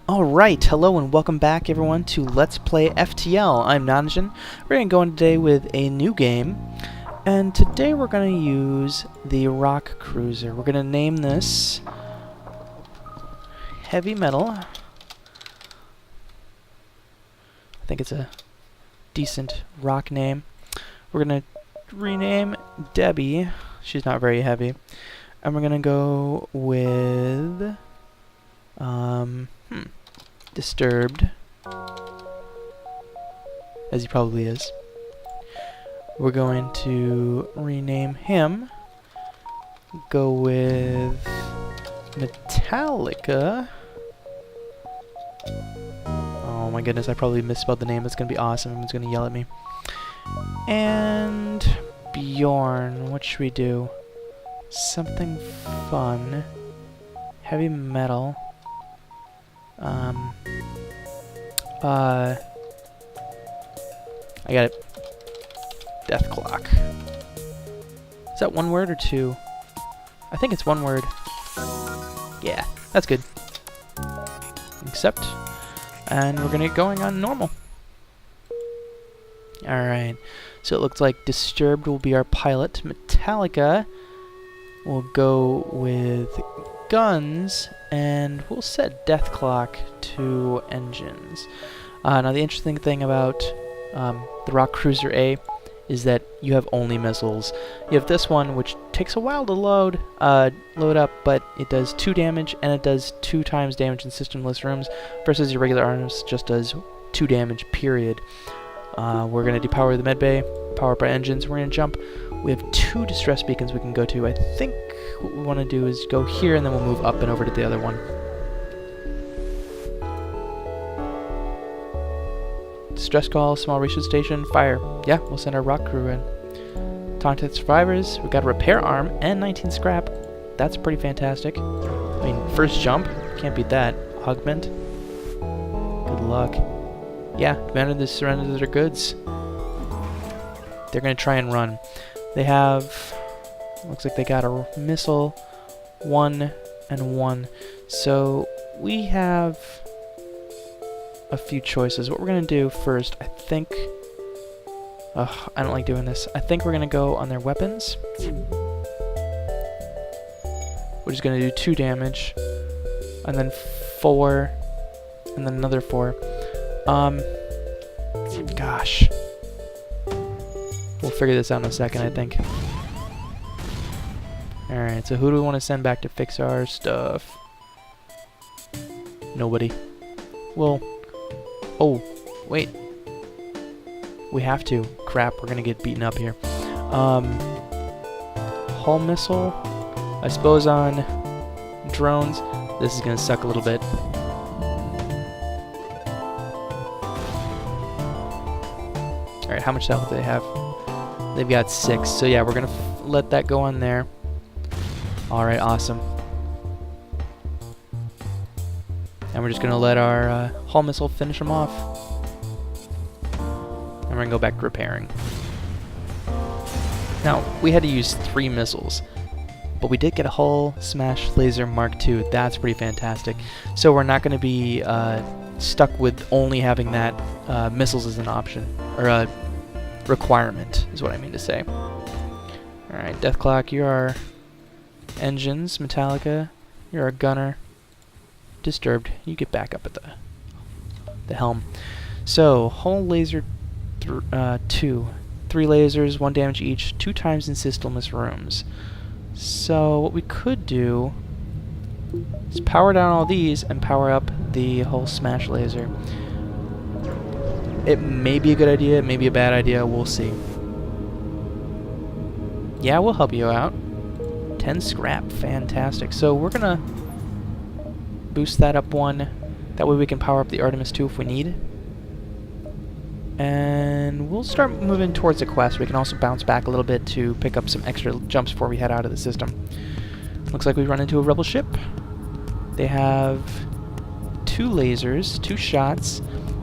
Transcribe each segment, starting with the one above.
Alright, hello and welcome back everyone to Let's Play FTL. I'm Natajn. We're going to go in today with a new game, and today we're going to use the rock cruiser. We're going to name this Heavy Metal. I think it's a decent rock name. We're going to rename Debbie. She's not very heavy. And we're going to go with Disturbed, as he probably is. We're going to rename him. Go with Metallica. Oh my goodness, I probably misspelled the name. It's gonna be awesome. Everyone's gonna yell at me. And Bjorn. What should we do? Something fun. Heavy metal. I got it. Death Clock. Is that one word or two? I think it's one word. Yeah, that's good. Accept. And we're gonna get going on normal. Alright. So it looks like Disturbed will be our pilot. Metallica will go with guns, and we'll set Death Clock to engines. Now the interesting thing about the Rock Cruiser A is that you have only missiles. You have this one, which takes a while to load up, but it does 2 damage, and it does 2 times damage in systemless rooms, versus your regular arms just does 2 damage, period. We're going to depower the medbay, power up our engines, we're going to jump. We have 2 distress beacons we can go to. I think what we want to do is go here, and then we'll move up and over to the other one. Distress call, small research station, fire. Yeah, we'll send our rock crew in. Contact survivors. We've got a repair arm and 19 scrap. That's pretty fantastic. I mean, first jump. Can't beat that. Augment. Good luck. Yeah, demanded to surrender their goods. They're going to try and run. They have... Looks like they got a missile. 1 and 1. So, we have a few choices. What we're going to do first, I think... Ugh, I don't like doing this. I think we're going to go on their weapons. We're just going to do 2 damage. And then 4. And then another 4. Gosh. We'll figure this out in a second, I think. Alright, so who do we want to send back to fix our stuff? Nobody. Well... Oh, wait. We have to. Crap, we're gonna get beaten up here. Hull missile. I suppose on drones, this is gonna suck a little bit. Alright, how much health do they have? They've got 6, so yeah, we're gonna let that go on there. Alright, awesome. And we're just gonna let our hull missile finish them off. And we're gonna go back to repairing. Now, we had to use 3 missiles, but we did get a hull smash laser Mark II. That's pretty fantastic. So we're not gonna be stuck with only having that missiles as an option, or a requirement, is what I mean to say. Alright, Death Clock, you're our engines. Metallica, you're our gunner. Disturbed, you get back up at the helm. So, hull laser 2. 3 lasers, 1 damage each, 2 times in systemless rooms. So, what we could do is power down all these and power up the hull smash laser. It may be a good idea, it may be a bad idea, we'll see. Yeah, we'll help you out. 10 scrap, fantastic. So, we're gonna boost that up 1. That way we can power up the Artemis 2 if we need. And we'll start moving towards the quest. We can also bounce back a little bit to pick up some extra jumps before we head out of the system. Looks like we run into a rebel ship. They have 2 lasers, 2 shots,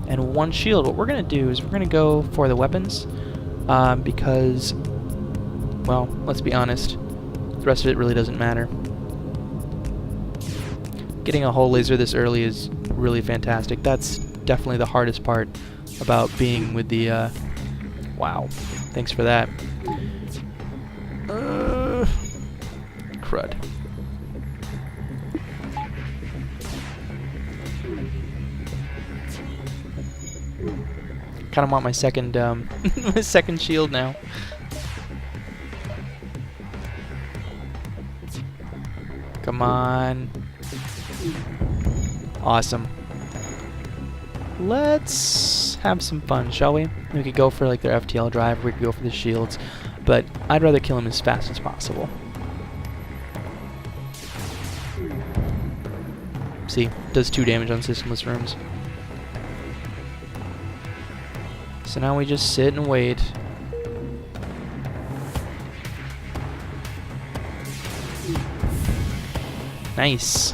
and 1 shield. What we're going to do is we're going to go for the weapons because, well, let's be honest, the rest of it really doesn't matter. Getting a hull laser this early is really fantastic. That's definitely the hardest part about being with the, wow. Thanks for that. Crud. Kind of want my second, my second shield now. Come on. Awesome. Let's have some fun, shall we? We could go for like their FTL drive, or we could go for the shields, but I'd rather kill him as fast as possible. See, does 2 damage on systemless rooms. So now we just sit and wait. Nice.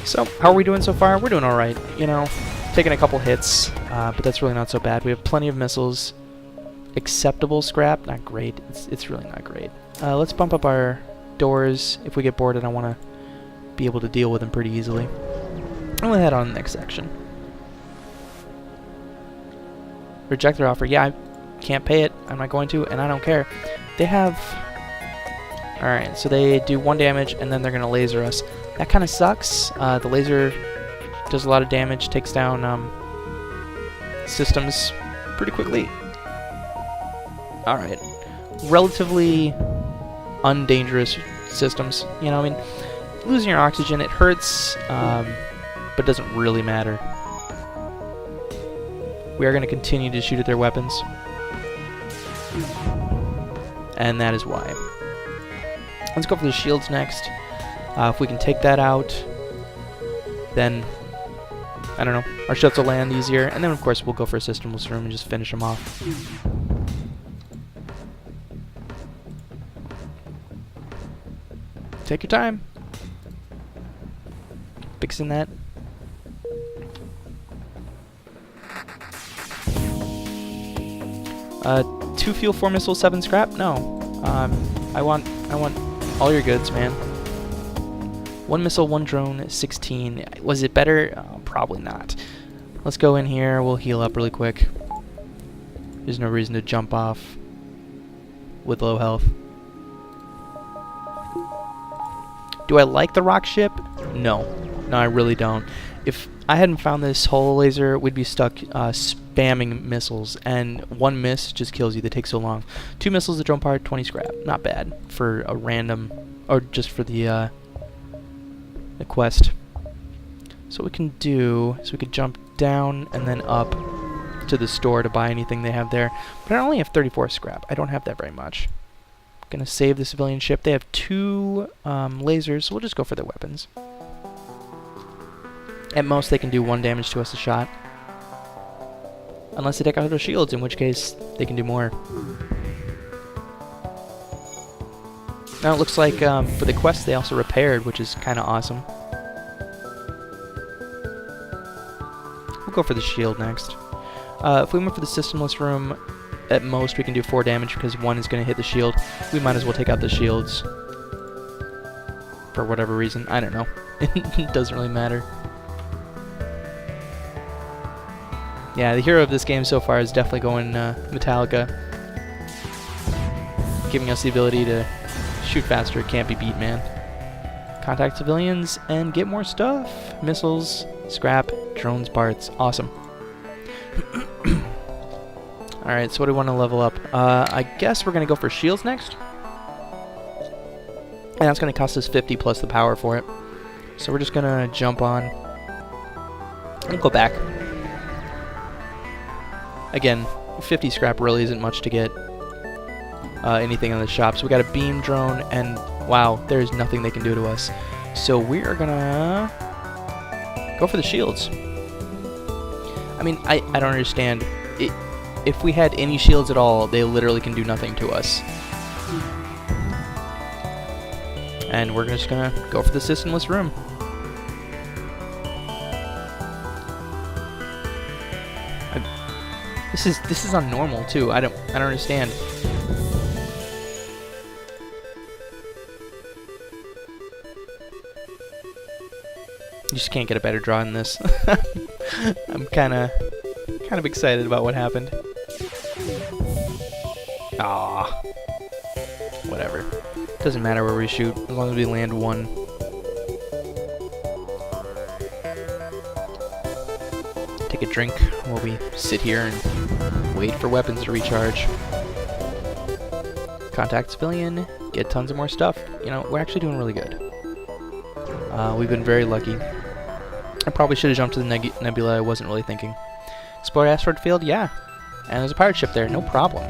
So, how are we doing so far? We're doing alright, you know. Taking a couple hits, but that's really not so bad. We have plenty of missiles. Acceptable scrap, not great. It's really not great. Let's bump up our doors. If we get bored, and I want to be able to deal with them pretty easily. And we'll head on to the next section. Reject their offer. Yeah, I can't pay it. I'm not going to, and I don't care. They have... Alright, so they do 1 damage, and then they're going to laser us. That kind of sucks. The laser does a lot of damage, takes down systems pretty quickly. Alright. Relatively undangerous systems. You know, I mean, losing your oxygen, it hurts, but doesn't really matter. We are going to continue to shoot at their weapons. And that is why. Let's go for the shields next. If we can take that out, then, I don't know, our shots will land easier. And then, of course, we'll go for a systemless room and just finish them off. Take your time. Fixing that. Two fuel, 4 missile, 7 scrap? No. I want all your goods, man. 1 missile, 1 drone, 16. Was it better? Probably not. Let's go in here. We'll heal up really quick. There's no reason to jump off with low health. Do I like the rock ship? No. No, I really don't. If I hadn't found this hull laser, we'd be stuck spamming missiles, and 1 miss just kills you. They take so long. 2 missiles, the drone part, 20 scrap. Not bad for a random, or just for the quest. So what we can do is we could jump down and then up to the store to buy anything they have there. But I only have 34 scrap. I don't have that very much. Gonna save the civilian ship. They have 2 lasers, so we'll just go for their weapons. At most, they can do 1 damage to us a shot. Unless they take out their shields, in which case they can do more. Now it looks like for the quest they also repaired, which is kind of awesome. We'll go for the shield next. If we went for the systemless room, at most we can do 4 damage because 1 is going to hit the shield. We might as well take out the shields. For whatever reason. I don't know. It doesn't really matter. Yeah, the hero of this game so far is definitely going Metallica. Giving us the ability to shoot faster. It can't be beat, man. Contact civilians and get more stuff. Missiles, scrap, drones, parts. Awesome. Alright, so what do we want to level up? I guess we're going to go for shields next. And that's going to cost us 50 plus the power for it. So we're just going to jump on. And go back. Again, 50 scrap really isn't much to get anything on the shop. So we got a beam drone, and wow, there's nothing they can do to us. So we are gonna go for the shields. I mean, I don't understand. If we had any shields at all, they literally can do nothing to us. And we're just gonna go for the systemless room. This is on normal too. I don't understand. You just can't get a better draw than this. I'm kind of excited about what happened. Ah, whatever. Doesn't matter where we shoot as long as we land one. Take a drink while we sit here and wait for weapons to recharge. Contact civilian. Get tons of more stuff. You know, we're actually doing really good. We've been very lucky. I probably should have jumped to the nebula. I wasn't really thinking. Explore asteroid field? Yeah. And there's a pirate ship there. No problem.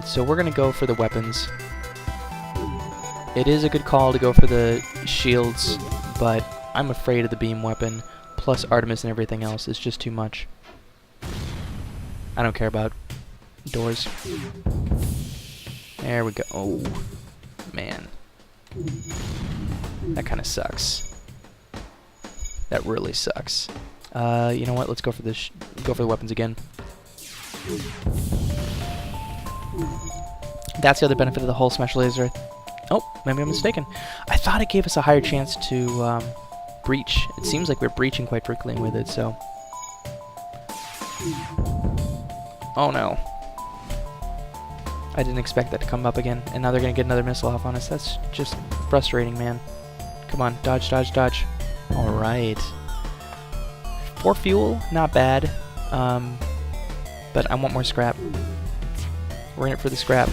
So we're going to go for the weapons. It is a good call to go for the shields, but I'm afraid of the beam weapon, plus Artemis and everything else. It's just too much. I don't care about doors. There we go. Oh, man. That kind of sucks. That really sucks. You know what? Let's go for this. Go for the weapons again. That's the other benefit of the hull smash laser. Oh, maybe I'm mistaken. I thought it gave us a higher chance to breach. It seems like we're breaching quite frequently with it, so... Oh no. I didn't expect that to come up again, and now they're going to get another missile off on us. That's just frustrating, man. Come on, dodge, dodge, dodge. Alright. 4 fuel, not bad. But I want more scrap. We're in it for the scrap.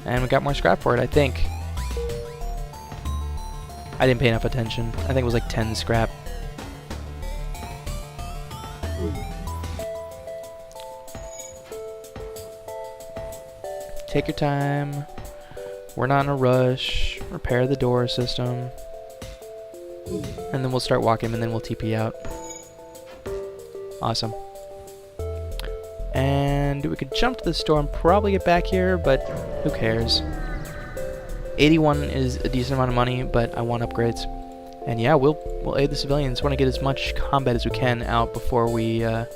And we got more scrap for it, I think. I didn't pay enough attention. I think it was like 10 scrap. Take your time. We're not in a rush. Repair the door system. And then we'll start walking and then we'll TP out. Awesome. And we could jump to the store and probably get back here, but who cares? 81 is a decent amount of money, but I want upgrades. And yeah, we'll aid the civilians. Want to get as much combat as we can out before we head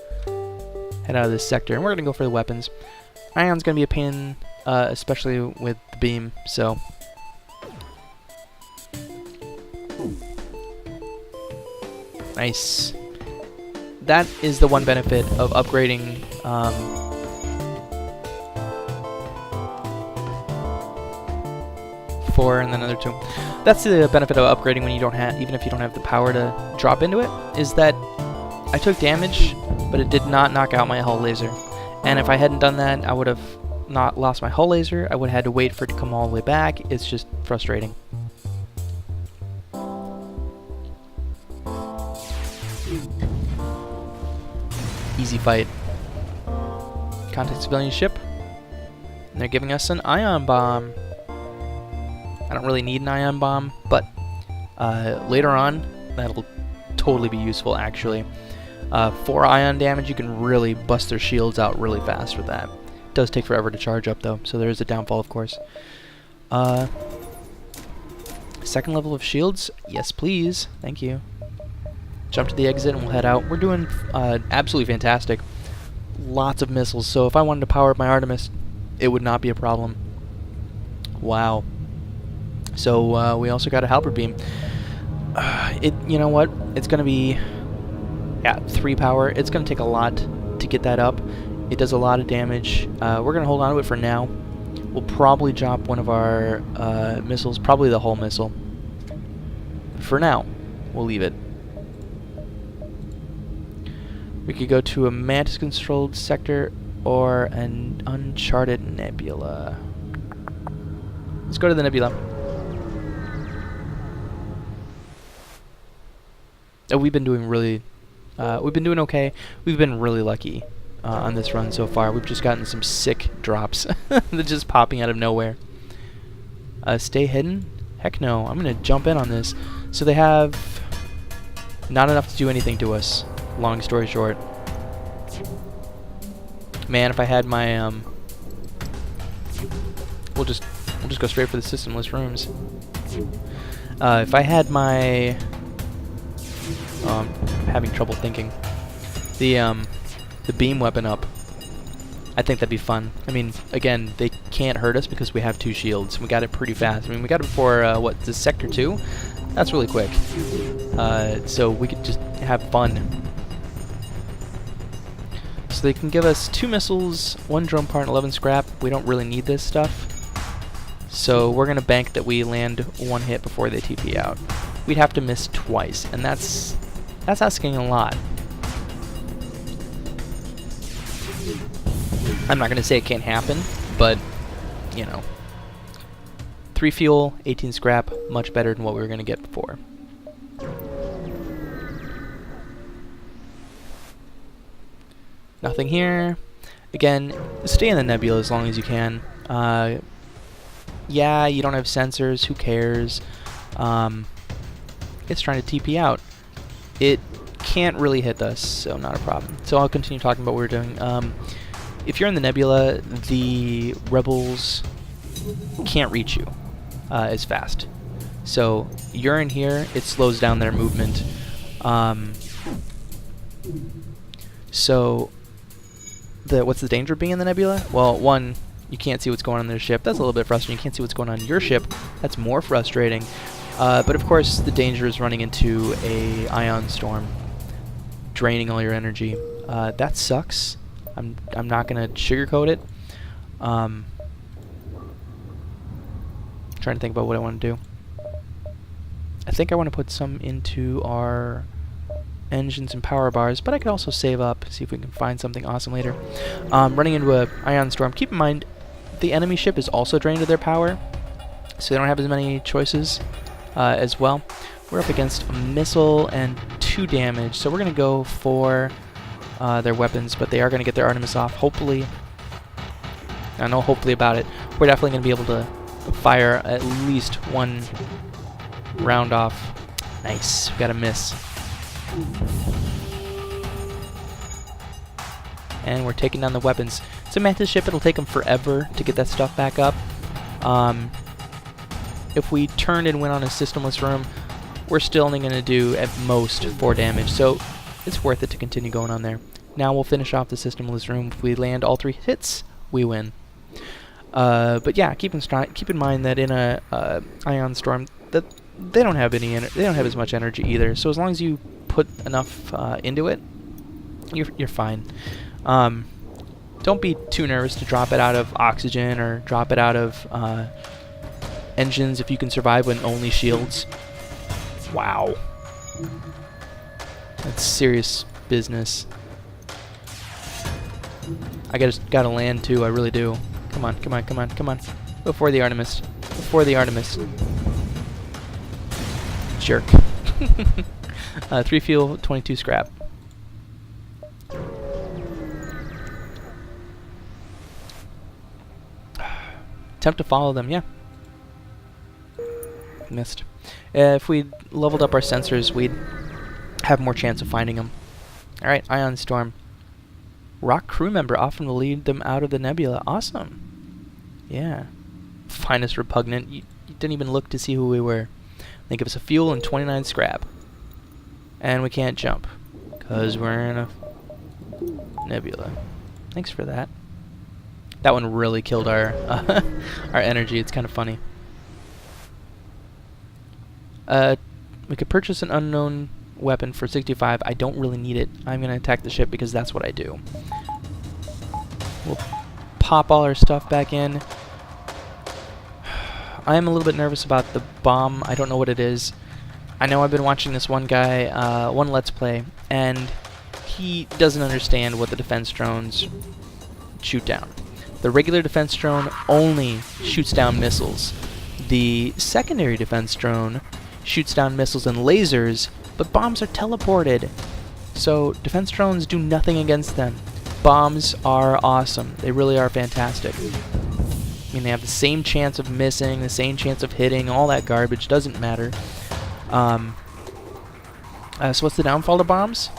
out of this sector. And we're going to go for the weapons. Ion's going to be a pain, especially with the beam, so... Nice. That is the one benefit of upgrading four and then another 2. That's the benefit of upgrading when you don't have, even if you don't have the power to drop into it, is that I took damage, but it did not knock out my hull laser. And if I hadn't done that, I would have not lost my hull laser. I would have had to wait for it to come all the way back. It's just frustrating. Easy fight. Contact civilian ship. And they're giving us an ion bomb. I don't really need an ion bomb, but later on, that'll totally be useful, actually. 4 ion damage, you can really bust their shields out really fast with that. It does take forever to charge up, though, so there is a downfall, of course. Second level of shields? Yes, please. Thank you. Jump to the exit and we'll head out. We're doing absolutely fantastic. Lots of missiles, so if I wanted to power up my Artemis, it would not be a problem. Wow. So we also got a halberd beam. You know what? It's going to be 3 power. It's going to take a lot to get that up. It does a lot of damage. We're going to hold on to it for now. We'll probably drop one of our missiles, probably the hull missile. For now, we'll leave it. We could go to a Mantis-controlled sector or an uncharted nebula. Let's go to the nebula. Oh, we've been doing really... we've been doing okay. We've been really lucky on this run so far. We've just gotten some sick drops. They're just popping out of nowhere. Stay hidden? Heck no. I'm going to jump in on this. So they have not enough to do anything to us. Long story short. Man, if I had my we'll just go straight for the systemless rooms. If I had my... Oh, I'm having trouble thinking. The beam weapon up, I think that'd be fun. I mean, again, they can't hurt us because we have 2 shields. We got it pretty fast. I mean, we got it before, what, this Sector 2? That's really quick. So we could just have fun. So they can give us 2 missiles, 1 drone part, and 11 scrap. We don't really need this stuff. So we're going to bank that we land 1 hit before they TP out. We'd have to miss twice, and that's asking a lot. I'm not going to say it can't happen, but, you know. 3 fuel, 18 scrap, much better than what we were going to get before. Nothing here. Again, stay in the nebula as long as you can. Yeah, you don't have sensors, who cares? It's trying to TP out. It can't really hit us, so not a problem. So I'll continue talking about what we're doing. If you're in the nebula, the rebels can't reach you as fast. So you're in here, it slows down their movement. So what's the danger of being in the nebula? Well, one, you can't see what's going on in their ship. That's a little bit frustrating. You can't see what's going on in your ship. That's more frustrating. But of course, the danger is running into a ion storm, draining all your energy. That sucks. I'm not gonna sugarcoat it. Trying to think about what I want to do. I think I want to put some into our engines and power bars, but I could also save up, see if we can find something awesome later. Running into a ion storm. Keep in mind, the enemy ship is also drained of their power, so they don't have as many choices as well. We're up against a missile and 2 damage, so we're going to go for their weapons, but they are going to get their Artemis off, hopefully. I know hopefully about it. We're definitely going to be able to fire at least 1 round off. Nice, we got a miss. And we're taking down the weapons. It's a Mantis ship, it'll take them forever to get that stuff back up. If we turned and went on a systemless room, we're still only going to do at most 4 damage, so it's worth it to continue going on there. Now we'll finish off the systemless room. If we land all 3 hits, we win. But yeah, keep in mind that in a ion storm, that they don't have as much energy either. So as long as you put enough into it, you're fine. Don't be too nervous to drop it out of oxygen or drop it out of engines if you can survive with only shields. Wow, that's serious business. I gotta land too. I really do. Come on, come on, come on, come on. Before the Artemis. Before the Artemis. Jerk. 3 fuel, 22 scrap. Attempt to follow them, yeah. Missed. If we leveled up our sensors, we'd have more chance of finding them. Alright, ion storm. Rock crew member often will lead them out of the nebula. Awesome. Yeah. Finest repugnant. You didn't even look to see who we were. They give us a fuel and 29 scrap. And we can't jump, because we're in a nebula. Thanks for that. That one really killed our our energy. It's kind of funny. We could purchase an unknown weapon for 65. I don't really need it. I'm going to attack the ship because that's what I do. We'll pop all our stuff back in. I am a little bit nervous about the bomb. I don't know what it is. I know I've been watching this one guy, one Let's Play, and he doesn't understand what the defense drones shoot down. The regular defense drone only shoots down missiles. The secondary defense drone shoots down missiles and lasers, but bombs are teleported. So defense drones do nothing against them. Bombs are awesome. They really are fantastic. I mean, they have the same chance of missing, the same chance of hitting, all that garbage, doesn't matter. So what's the downfall to bombs?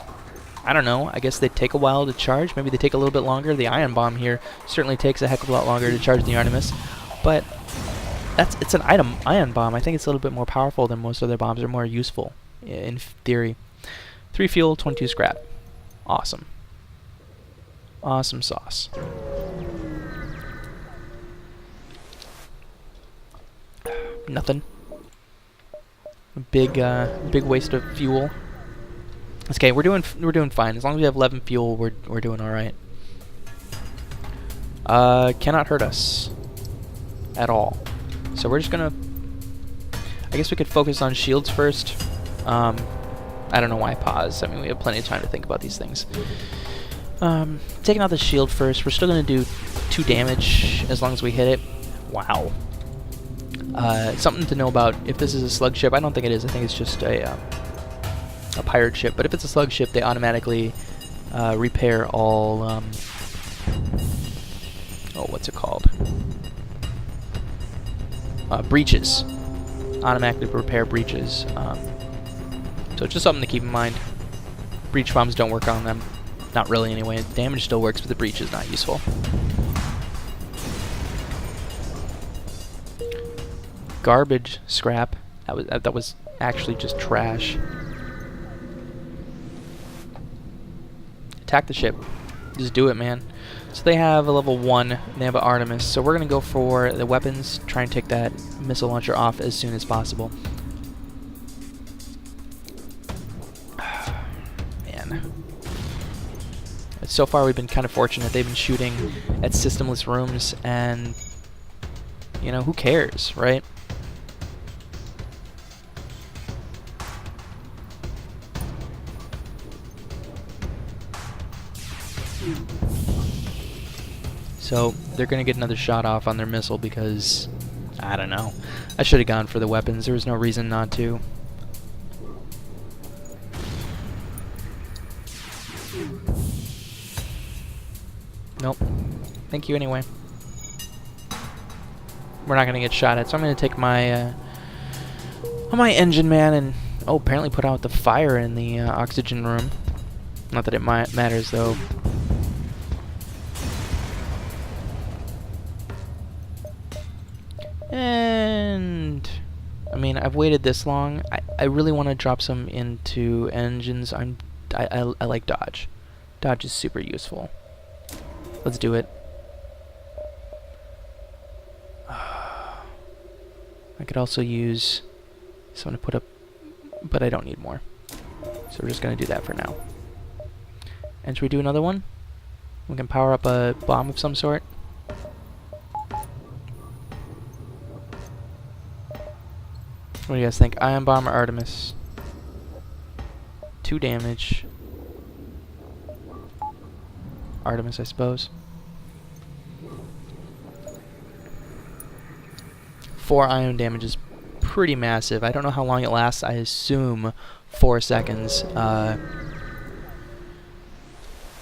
I don't know. I guess they take a while to charge. Maybe they take a little bit longer. The ion bomb here certainly takes a heck of a lot longer to charge than the Artemis. But it's an ion bomb. I think it's a little bit more powerful than most other bombs, or more useful in theory. 3 fuel, 22 scrap. Awesome. Awesome sauce. Nothing. Big waste of fuel. It's okay. We're doing fine. As long as we have 11 fuel, we're doing all right. Cannot hurt us at all. So we're just gonna. I guess we could focus on shields first. I don't know why I paused. I mean, we have plenty of time to think about these things. Taking out the shield first. We're still gonna do 2 damage as long as we hit it. Wow. Something to know about if this is a slug ship. I don't think it is. I think it's just a pirate ship. But if it's a slug ship, they automatically repair all. Oh, what's it called? Breaches. Automatically repair breaches. So it's just something to keep in mind. Breach bombs don't work on them. Not really, anyway. Damage still works, but the breach is not useful. Garbage scrap. That was actually just trash. Attack the ship. Just do it, man. So they have a level 1. They have an Artemis. So we're gonna go for the weapons. Try and take that missile launcher off as soon as possible. Man. So far we've been kind of fortunate. They've been shooting at systemless rooms, and you know, who cares, right? So they're going to get another shot off on their missile because, I don't know. I should have gone for the weapons. There was no reason not to. Nope. Thank you anyway. We're not going to get shot at, so I'm going to take my my engine man and apparently put out the fire in the oxygen room. Not that it matters though. And I mean, I've waited this long. I really want to drop some into engines. I like dodge. Dodge is super useful. Let's do it. I could also use someone to put up, but I don't need more. So we're just going to do that for now. And should we do another one? We can power up a bomb of some sort. What do you guys think? Ion Bomb or Artemis? 2 damage. Artemis, I suppose. 4 ion damage is pretty massive. I don't know how long it lasts. I assume 4 seconds. But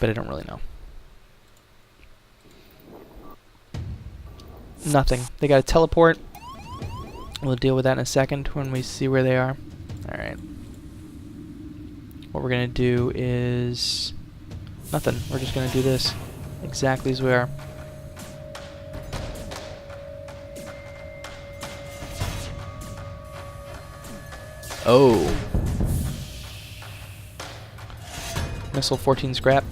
I don't really know. Nothing. They got a teleport. We'll deal with that in a second when we see where they are. Alright. What we're going to do is nothing. We're just going to do this exactly as we are. Oh. Missile 14 scrap.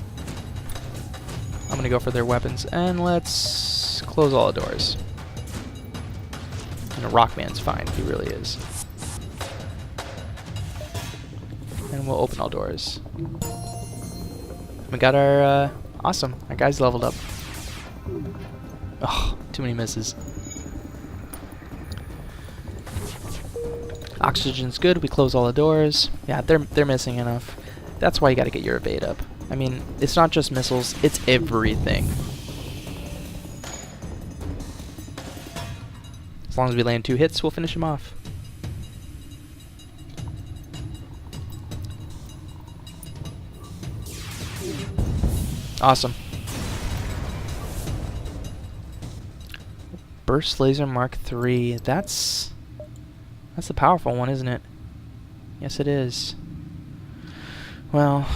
I'm going to go for their weapons. And let's close all the doors. And Rockman's fine. He really is. And we'll open all doors. We got our, awesome. Our guy's leveled up. Oh, too many misses. Oxygen's good. We close all the doors. Yeah, they're missing enough. That's why you gotta get your evade up. I mean, it's not just missiles, it's everything. As long as we land 2 hits, we'll finish him off. Awesome. Burst Laser Mark III. That's the powerful one, isn't it? Yes, it is. Well,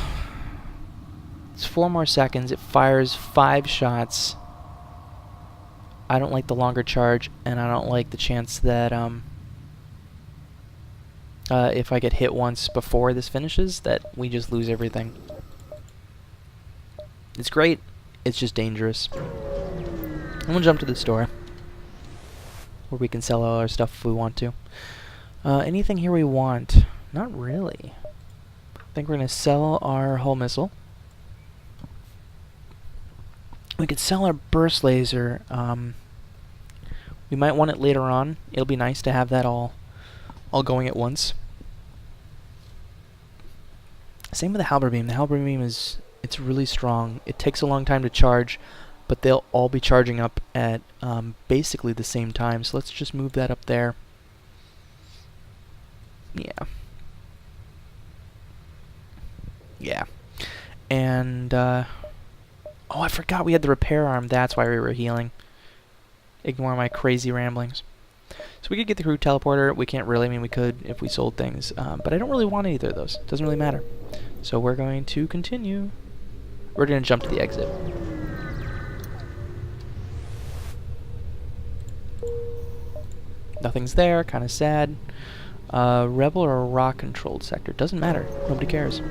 it's 4 more seconds. It fires 5 shots. I don't like the longer charge, and I don't like the chance that if I get hit once before this finishes, that we just lose everything. It's great, it's just dangerous. And we'll jump to the store, where we can sell all our stuff if we want to. Anything here we want? Not really. I think we're going to sell our hull missile. We could sell our burst laser. We might want it later on. It'll be nice to have that all going at once. Same with the halberd beam. The halberd beam it's really strong. It takes a long time to charge, but they'll all be charging up at basically the same time. So let's just move that up there. Yeah. And oh, I forgot we had the repair arm. That's why we were healing. Ignore my crazy ramblings. So we could get the crew teleporter. We can't really. I mean, we could if we sold things. But I don't really want either of those. Doesn't really matter. So we're going to continue. We're going to jump to the exit. Nothing's there. Kind of sad. Rebel or a rock-controlled sector. Doesn't matter. Nobody cares.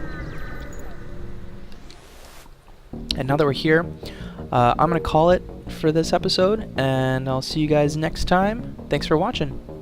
And now that we're here, I'm going to call it for this episode, and I'll see you guys next time. Thanks for watching.